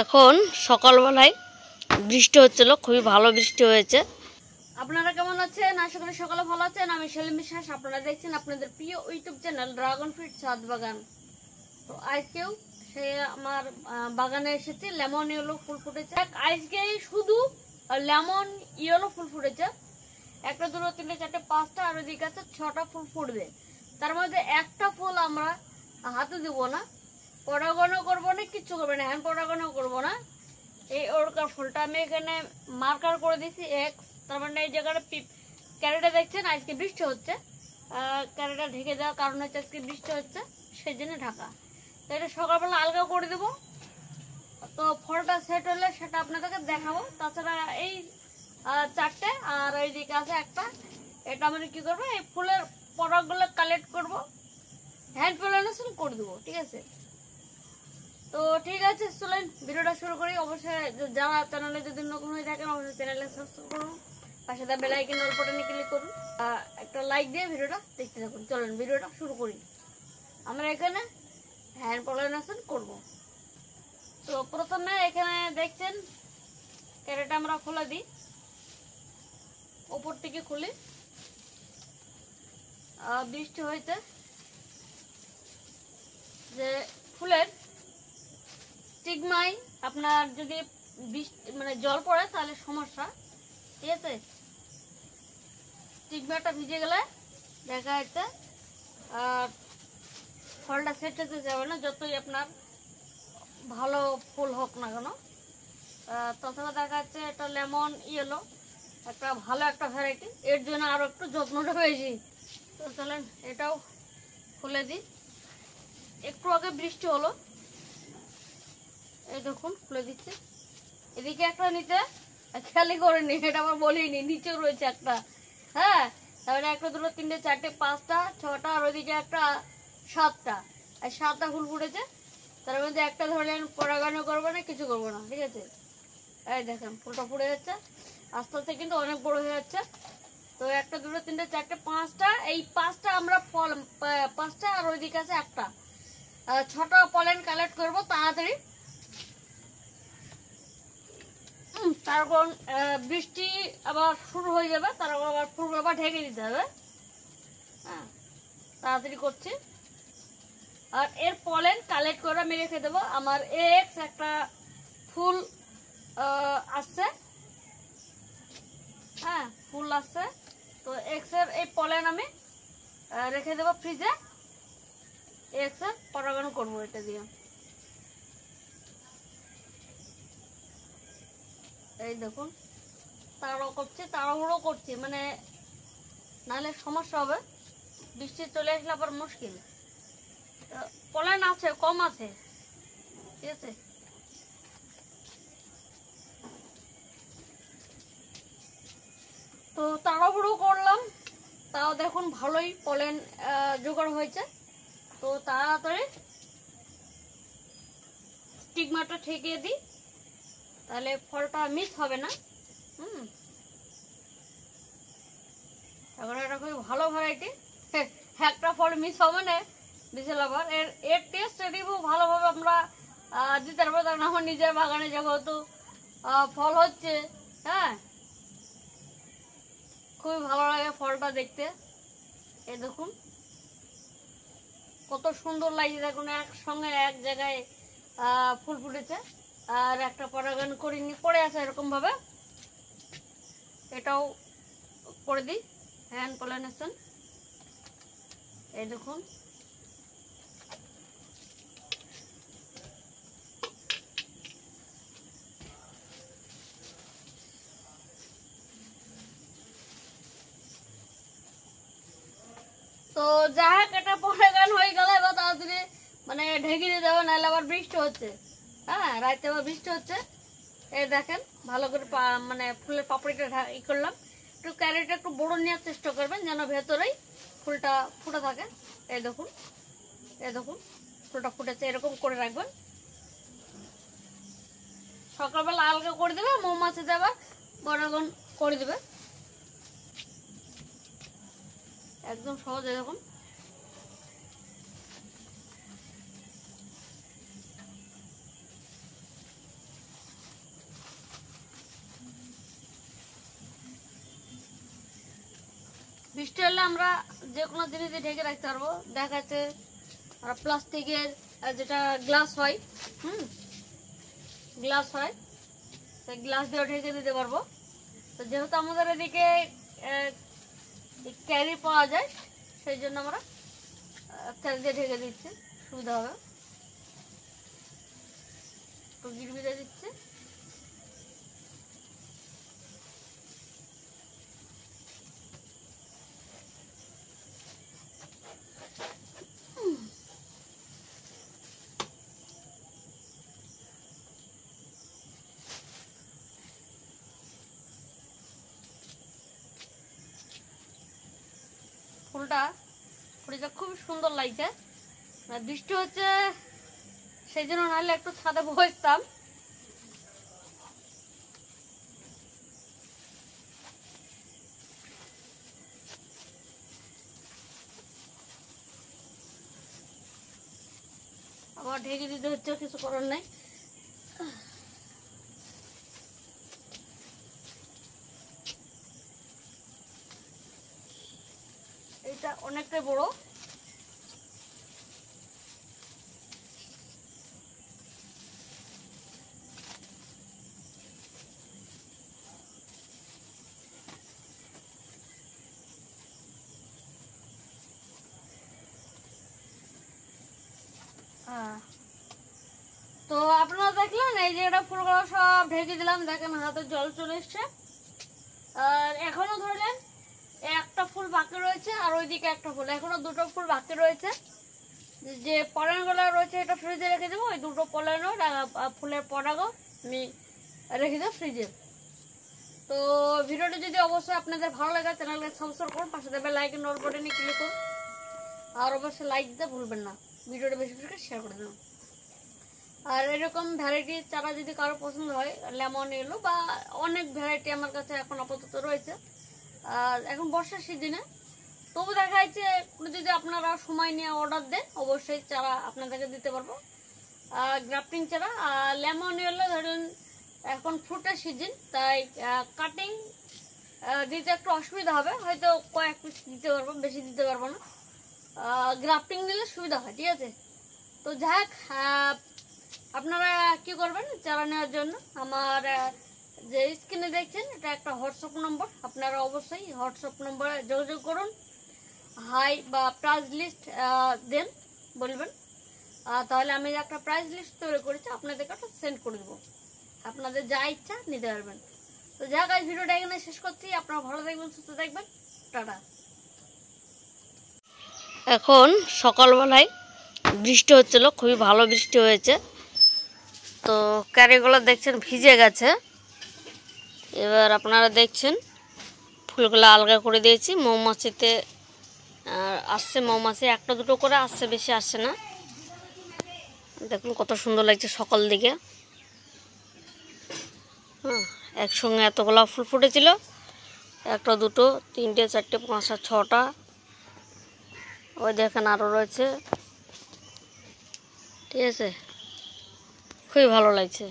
এখন সকালবেলায় বৃষ্টি হচ্ছিল, খুবই ভালো বৃষ্টি হয়েছে। আপনারা কেমন আছেন? আশা করি সকালে ভালো আছেন। আমি সেলিম বিশ্বাস, আপনারা দেখছেন আপনাদের প্রিয় ইউটিউব চ্যানেল ড্রাগন ফ্রুট ছাদ বাগান। তো আজকেও সে আমার বাগানে এসেছে, লেমন ইয়েলো ফুল ফুটেছে। আজকে শুধু লেমন ইয়েলো ফুল ফুটেছে, একটা দুটো তিনটে চারটে পাঁচটা, আর ওইদিকে আছে 6টা ফুল ফুটবে। তার মধ্যে একটা ফুল আমরা হাতে দেবো না, পরাগণও করবো না, কিচ্ছু করবে না, হ্যান্ড পরাগণও করবো না। এই ওরকার ফুলটা আমি এখানে মার্কার করে দিয়েছি এক্স। তার মানে এই জায়গাটা ক্যারেটে দেখছেন আজকে বৃষ্টি হচ্ছে, ক্যারেটটা ঢেকে দেওয়ার কারণ হচ্ছে আজকে বৃষ্টি হচ্ছে, সেই জন্য ঢাকা। তো এটা সকালবেলা আলগা করে দেবো। তো ফলটা সেট হলে সেটা আপনাদেরকে দেখাবো। তাছাড়া এই 4টে আর এইদিকে আছে একটা, এটা আমি কি করবো, এই ফুলের পরাগগুলো কালেক্ট করবো, হ্যান্ড পলিনেশন করে দেবো, ঠিক আছে? তো ঠিক আছে, চলেন ভিডিওটা শুরু করি। অবশ্যই যারা চ্যানেলে যদি নতুন হয়ে থাকেন অবশ্যই চ্যানেলে সাবস্ক্রাইব করুন, পাশে দা বেল আইকন অল বাটনে ক্লিক করুন, একটা লাইক দিয়ে ভিডিওটা দেখতে থাকুন। চলেন ভিডিওটা শুরু করি। আমরা এখানে হ্যান্ড পলিনেশন করব। তো প্রথমে এখানে দেখছেন ক্যারেটটা আমরা খোলা দিই, ওপর থেকে খুলি। বৃষ্টি হয়েছে যে ফুলের স্টিগমায় আপনার যদি মানে জল পড়ে তাহলে সমস্যা, ঠিক আছে? স্টিগমাটা ভিজে গেলে দেখা যাচ্ছে আর ফলটা সেট হতে যাবে না, যতই আপনার ভালো ফুল হোক না কেন। তাছাড়া দেখা যাচ্ছে এটা লেমন ইয়েলো, একটা ভালো একটা ভ্যারাইটি, এর জন্য আরও একটু যত্নটা বেশি। তো চলেন এটাও খুলে দিই। একটু আগে বৃষ্টি হলো, এই দেখুন খুলে দিচ্ছে। এদিকে একটা নিচে খেয়ালই করেনি, এটা আবার বলিনি, নিচেও রয়েছে একটা। হ্যাঁ, তারপরে একটা দুটো তিনটে চারটে পাঁচটা ছটা, আর ওইদিকে একটা 7টা, আর 7টা ফুল ফুটেছে। তার মধ্যে একটা ধরলেন পরাগানো করবো না, কিছু করবো না, ঠিক আছে? এই দেখেন ফুলটা ফুটে যাচ্ছে আস্তে আস্তে, কিন্তু অনেক বড় হয়ে যাচ্ছে। তো একটা দুটো তিনটে চারটে পাঁচটা, এই 5টা আমরা ফল 5টা, আর ওইদিকে আছে একটা, 6টা পলেন কালেক্ট করবো তাড়াতাড়ি। তারপর বৃষ্টি আবার শুরু হয়ে যাবে, তারপর আবার ফুলগুলো আবার ঢেকে দিতে হবে। হ্যাঁ, তাড়াতাড়ি করছি। আর এর পলেন কালেক্ট করে আমি রেখে দেবো। আমার এক্স একটা ফুল আসছে, হ্যাঁ ফুল আসছে। তো এক্স এর এই পলেন আমি রেখে দেবো ফ্রিজে, এক্স এর পরাগণ করবো এটা দিয়ে। এই দেখুন তাড়াহুড়ো করছি, মানে নাহলে সমস্যা হবে, বৃষ্টি চলে আসলে আবার মুশকিল। পলেন আছে, কম আছে, ঠিক আছে? তো তাড়াহুড়ো করলাম, তাও দেখুন ভালোই পলেন জোগাড় হয়েছে। তো তাড়াতাড়ি স্টিগমাটা ঠেকিয়ে দিই, তাহলে ফলটা মিস হবে না। এখন এটা খুবই ভালো ভ্যারাইটি, একটা ফল মিস হবে না বিশাল। আবার এর টেস্ট রিভিউ ভালোভাবে আমরা দিতে পারবো, কারণ আমার নিজের বাগানে যেহেতু ফল হচ্ছে। হ্যাঁ, খুবই ভালো লাগে ফলটা দেখতে। এই দেখুন কত সুন্দর লাগছে, দেখুন একসঙ্গে এক জায়গায় ফুল ফুটেছে, আর একটা পরাগান করিনি, পড়ে আছে এরকম ভাবে। এটাও করে দিই হ্যান্ড পলিনেশন। এই দেখুন তো যাই হোক, এটা পরাগান হয়ে গেলে এবার তাড়াতাড়ি মানে ঢেকে দিয়ে যাবে, নাহলে আবার বৃষ্টি হচ্ছে। হ্যাঁ, রাতে আবার বৃষ্টি হচ্ছে। এই দেখেন ভালো করে মানে ফুলের পাপড়িটা ই করলাম। একটু ক্যারেটটা একটু বড় নেওয়ার চেষ্টা করবেন, যেন ভেতরেই ফুলটা ফুটে থাকে। এই দেখুন ফুলটা ফুটেছে, এরকম করে রাখবেন। সকালবেলা আলগা করে দেবে, মৌমাছি দেবে পরাগন করে দেবে, একদম সহজ। এরকম বৃষ্টি হলে আমরা যে কোনো জিনিস দিয়ে ঢেকে রাখতে পারবো। দেখা যাচ্ছে আমরা প্লাস্টিকের যেটা গ্লাস হয়, গ্লাস হয়, সেই গ্লাস দিয়েও ঢেকে দিতে পারবো। তো যেহেতু আমাদের এদিকে ক্যারি পাওয়া যায়, সেই জন্য আমরা ক্যারি দিয়ে ঢেকে দিচ্ছি, সুবিধা হবে। তো গিরবি দিয়ে দিচ্ছে। ফুলটা খুব সুন্দর লাগছে। বৃষ্টি হচ্ছে সেই জন্য, নাহলে একটু ছাদে বসতাম। আবার ঢেকে দিতে হচ্ছে, কিছু করার নাই। এটা অনেকটাই বড়। তো আপনারা দেখলেন এই যে এটা ফুলগুলো সব ঢেকে দিলাম, দেখেন হাতে জল চলে এসছে। আর এখনো ধরলেন একটা ফুল বাকি রয়েছে, আর ওইদিকে একটা ফুল, এখনো দুটো ফুল বাকি রয়েছে। যে পলানগুলো রয়েছে এটা ফ্রিজে রেখে দেবো, ওই দুটো পলানো ফুলের পরাগও আমি রেখে দেবো ফ্রিজে। তো ভিডিওটি যদি অবশ্যই আপনাদের ভালো লাগে, চ্যানেলকে সাবস্ক্রাইব করুন, পাশে দেবে লাইক এন্ড অল বাটনে ক্লিক করুন, আর অবশ্যই লাইক দিতে ভুলবেন না, ভিডিওটা বেশি বেশি শেয়ার করে দেবেন। আর এরকম ভ্যারাইটি চারা যদি কারো পছন্দ হয়, লেমন ইয়েলো বা অনেক ভ্যারাইটি আমার কাছে এখন আপাতত রয়েছে। আর এখন বর্ষার সিজনে, তবু দেখা যাচ্ছে যদি আপনারা সময় নিয়ে অর্ডার দেন, অবশ্যই চারা আপনাদেরকে দিতে পারবো। গ্রাফটিং চারা লেমন ইয়েলো ধরুন এখন ফ্রুটের সিজন, তাই কাটিং দিতে একটু অসুবিধা হবে, হয়তো কয়েক পিস দিতে পারবো, বেশি দিতে পারবো না। গ্রাফটিং দিলে সুবিধা হয়, ঠিক আছে। তো যাক, আপনারা কি করবেন চারা নেওয়ার জন্য, আমার যে স্ক্রিনে দেখছেন এটা একটা হোয়াটসঅ্যাপ নম্বর, আপনারা অবশ্যই হোয়াটসঅ্যাপ নম্বরে যোগাযোগ করুন, হাই বা প্রাইস লিস্ট দেন বলবেন, তাহলে আমি একটা প্রাইস লিস্ট তৈরি করেছি, আপনাদেরকে একটা সেন্ড করে দেবো, আপনাদের যা ইচ্ছা নিতে পারবেন। তো যাক, আজ ভিডিওটা এখানে শেষ করছি। আপনারা ভালো থাকবেন, সুস্থ থাকবেন, টাটা। এখন সকালবেলায় বৃষ্টি হচ্ছিল, খুবই ভালো বৃষ্টি হয়েছে। তো ক্যারিগুলো দেখছেন ভিজে গেছে। এবার আপনারা দেখছেন ফুলগুলো আলগা করে দিয়েছি, মৌমাছিতে আসছে, মৌমাছি একটা দুটো করে আসছে, বেশি আসছে না। দেখুন কত সুন্দর লাগছে সকাল দিকে। একসঙ্গে এতগুলো ফুল ফুটেছিল, একটা দুটো তিনটে চারটে পাঁচটা ছটা, ওই দেখেন আরও রয়েছে, ঠিক আছে, খুবই ভালো লাগছে।